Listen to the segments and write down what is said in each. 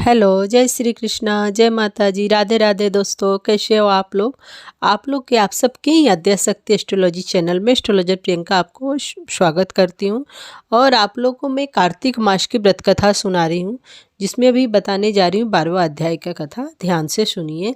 Hello, जय श्री कृष्णा, जय माता जी, राधे राधे दोस्तों। कैसे हो आप लोग? आप सबके ही आद्याशक्ति एस्ट्रोलॉजी चैनल में एस्ट्रोलॉजर प्रियंका आपको स्वागत करती हूँ। और आप लोगों को मैं कार्तिक मास की व्रत कथा सुना रही हूँ, जिसमें अभी बताने जा रही हूँ 12वां अध्याय का कथा। ध्यान से सुनिए।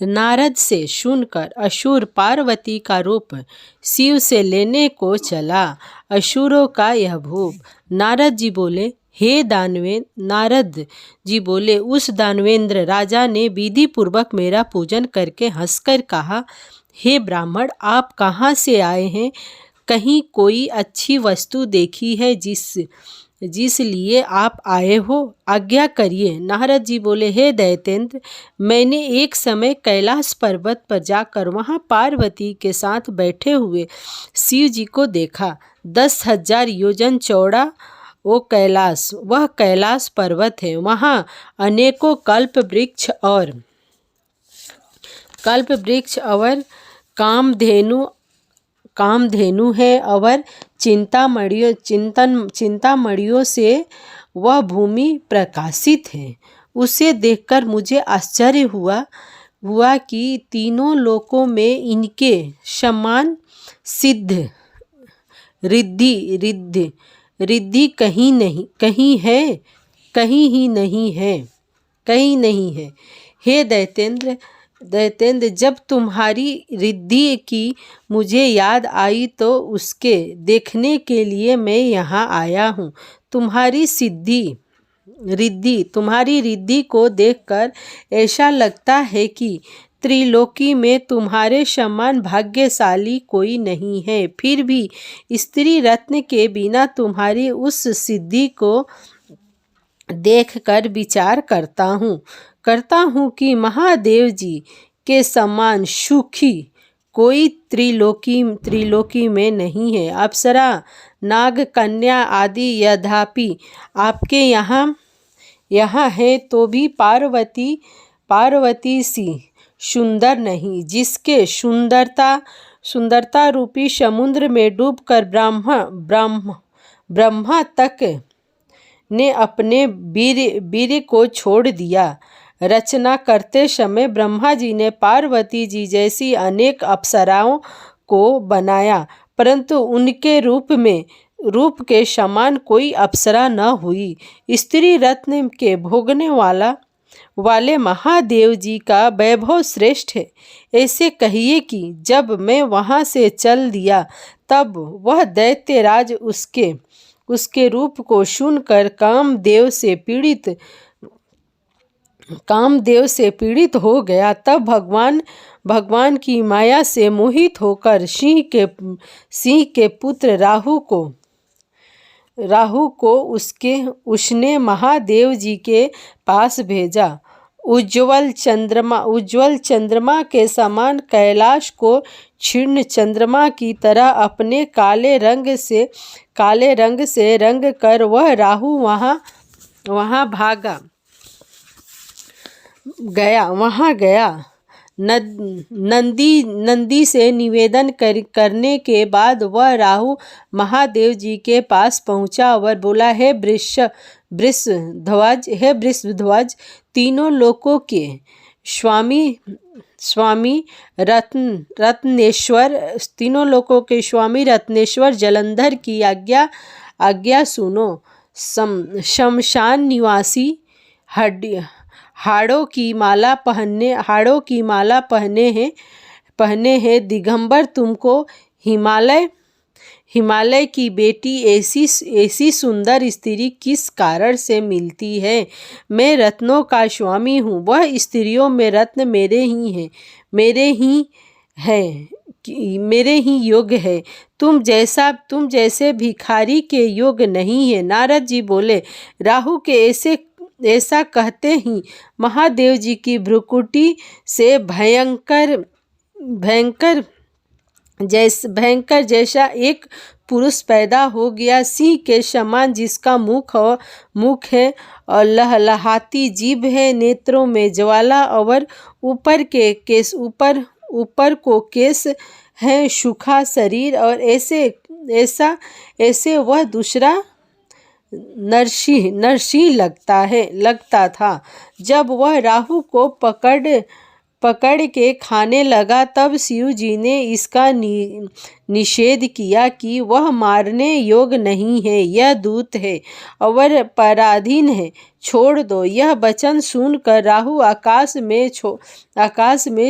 नारद से सुनकर असुर पार्वती का रूप शिव से लेने को चला। असुरों का यह भूप। नारद जी बोले, हे नारद जी बोले, उस दानवेंद्र राजा ने विधि पूर्वक मेरा पूजन करके हंसकर कहा, हे ब्राह्मण, आप कहाँ से आए हैं? कहीं कोई अच्छी वस्तु देखी है जिस लिए आप आए हो? आज्ञा करिए। नारद जी बोले, हे दैत्येंद्र, मैंने एक समय कैलाश पर्वत पर जाकर वहाँ पार्वती के साथ बैठे हुए शिव जी को देखा। 10,000 योजन चौड़ा वह कैलाश पर्वत है। वहाँ अनेकों कल्प वृक्ष और कामधेनु है और चिंतामणियों से वह भूमि प्रकाशित है। उसे देखकर मुझे आश्चर्य हुआ कि तीनों लोकों में इनके समान सिद्ध रिद्धि कहीं नहीं है। हे दैत्येंद्र, जब तुम्हारी रिद्धि की मुझे याद आई तो उसके देखने के लिए मैं यहाँ आया हूँ। तुम्हारी रिद्धि को देखकर ऐसा लगता है कि त्रिलोकी में तुम्हारे समान भाग्यशाली कोई नहीं है। फिर भी स्त्री रत्न के बिना तुम्हारी उस सिद्धि को देखकर विचार करता हूँ कि महादेव जी के समान सुखी कोई त्रिलोकी में नहीं है। अप्सरा, नाग, कन्या आदि यद्यपि आपके यहाँ है तो भी पार्वती सी सुंदर नहीं, जिसके सुंदरता रूपी समुद्र में डूबकर ब्रह्मा तक ने अपने वीर को छोड़ दिया। रचना करते समय ब्रह्मा जी ने पार्वती जी जैसी अनेक अप्सराओं को बनाया, परंतु उनके रूप के समान कोई अप्सरा न हुई। स्त्री रत्न के भोगने वाले महादेव जी का वैभव श्रेष्ठ है। ऐसे कहिए कि जब मैं वहाँ से चल दिया तब वह दैत्यराज उसके रूप को सुनकर कामदेव से पीड़ित हो गया। तब भगवान की माया से मोहित होकर सिंह के पुत्र राहु को उसने महादेव जी के पास भेजा। उज्ज्वल चंद्रमा के समान कैलाश को क्षीण चंद्रमा की तरह अपने काले रंग से रंग कर वह राहु वहाँ गया। नंदी से निवेदन करने के बाद वह राहु महादेव जी के पास पहुंचा और बोला, हे वृषध्वज, तीनों लोकों के स्वामी रत्नेश्वर जलंधर की आज्ञा सुनो। शमशान निवासी हाड़ों की माला पहने हैं दिगंबर तुमको हिमालय की बेटी ऐसी सुंदर स्त्री किस कारण से मिलती है? मैं रत्नों का स्वामी हूँ। वह स्त्रियों में रत्न मेरे ही योग्य है। तुम जैसे भिखारी के योग्य नहीं है। नारद जी बोले, राहु के ऐसा कहते ही महादेव जी की भ्रुकुटी से भयंकर जैसा एक पुरुष पैदा हो गया। सिंह के समान जिसका मुख है और लहलहाती जीभ है, नेत्रों में ज्वाला और ऊपर को केस है, सूखा शरीर और ऐसे वह नरसी लगता था। जब वह राहु को पकड़ के खाने लगा तब शिव जी ने इसका निषेध किया कि वह मारने योग्य नहीं है, यह दूत है और पराधीन है, छोड़ दो। यह वचन सुनकर राहु आकाश में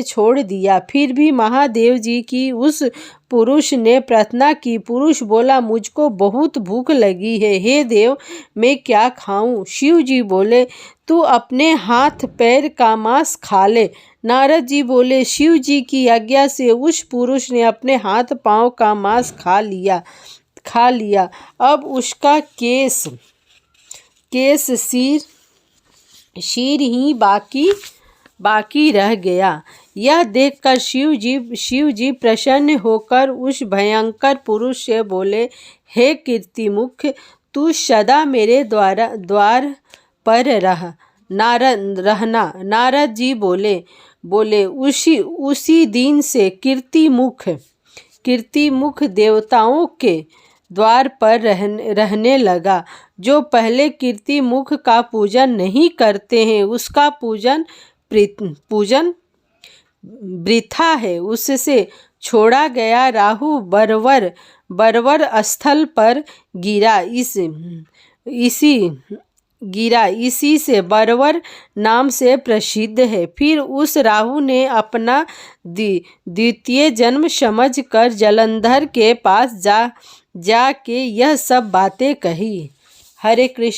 छोड़ दिया। फिर भी महादेव जी की उस पुरुष ने प्रार्थना की। पुरुष बोला, मुझको बहुत भूख लगी है, हे देव मैं क्या खाऊं? शिव जी बोले, तू अपने हाथ पैर का मांस खा ले। नारद जी बोले, शिव जी की आज्ञा से उस पुरुष ने अपने हाथ पांव का मांस खा लिया। अब उसका केस सिर ही बाकी रह गया। यह देखकर शिव जी प्रसन्न होकर उस भयंकर पुरुष से बोले, हे कीर्तिमुख, तू सदा मेरे द्वार पर रहना। नारद जी बोले उसी दिन से कीर्तिमुख देवताओं के द्वार पर रहने लगा। जो पहले कीर्तिमुख का पूजन नहीं करते हैं उसका पूजन वृथा है। उससे छोड़ा गया राहु बरवर स्थल पर गिरा। इसी से बरवर नाम से प्रसिद्ध है। फिर उस राहु ने अपना द्वितीय जन्म समझकर जलंधर के पास जाके यह सब बातें कही। हरे कृष्ण।